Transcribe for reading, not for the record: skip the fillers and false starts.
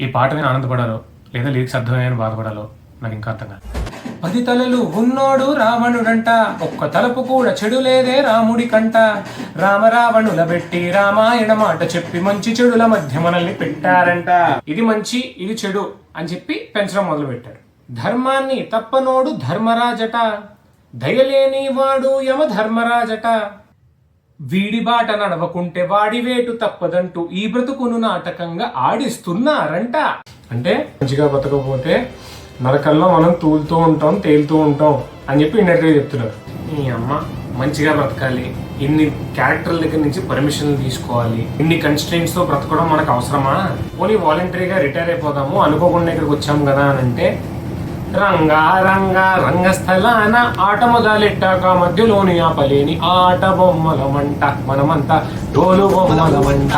ఈ పాట విని ఆనందపడాలో లేదా లిరిక్స్ అర్థమయ్యని బాధపడాలో నాకు ఇంకా అర్థం కాదు. 10 తలలు ఉన్నోడు రావణుడంట, ఒక్క తలపు కూడా చెడు లేదే రాముడి కంట. రావణుల పెట్టి రామాయణ మాట చెప్పి మంచి చెడుల మధ్య మనల్ని పెట్టారంట. ఇది మంచి ఇది చెడు అని చెప్పి పెంచడం మొదలు పెట్టారు. ధర్మాన్ని తప్పనోడు ధర్మరాజట, దయలేని వాడు యమ ధర్మరాజట. వీడి బాట నడవకుంటే వాడి వేటు తప్పదంటూ ఈ బ్రతుకును నాటకంగా ఆడిస్తున్నారంట. అంటే మంచిగా బతకపోతే నరకల్లో మనం తూలుతూ ఉంటాం, తేలుతూ ఉంటాం అని చెప్పి ఇండైరెక్ట్గా చెప్తున్నారు. ఈ అమ్మ మంచిగా బ్రతకాలి, ఇన్ని క్యారెక్టర్ల దగ్గర నుంచి పర్మిషన్లు తీసుకోవాలి, ఇన్ని కన్స్ట్రెయింట్స్ తో బ్రతకడం మనకు అవసరమా? పోనీ వాలంటరీగా రిటైర్ అయిపోదాము, అనుకోకుండా ఇక్కడికి వచ్చాము కదా అని అంటే రంగస్థలాన ఆట మొదలెట్టాక మధ్యలోని ఆపలేని ఆట బొమ్మలమంట, మనమంతా డోలు బొమ్మలమంట.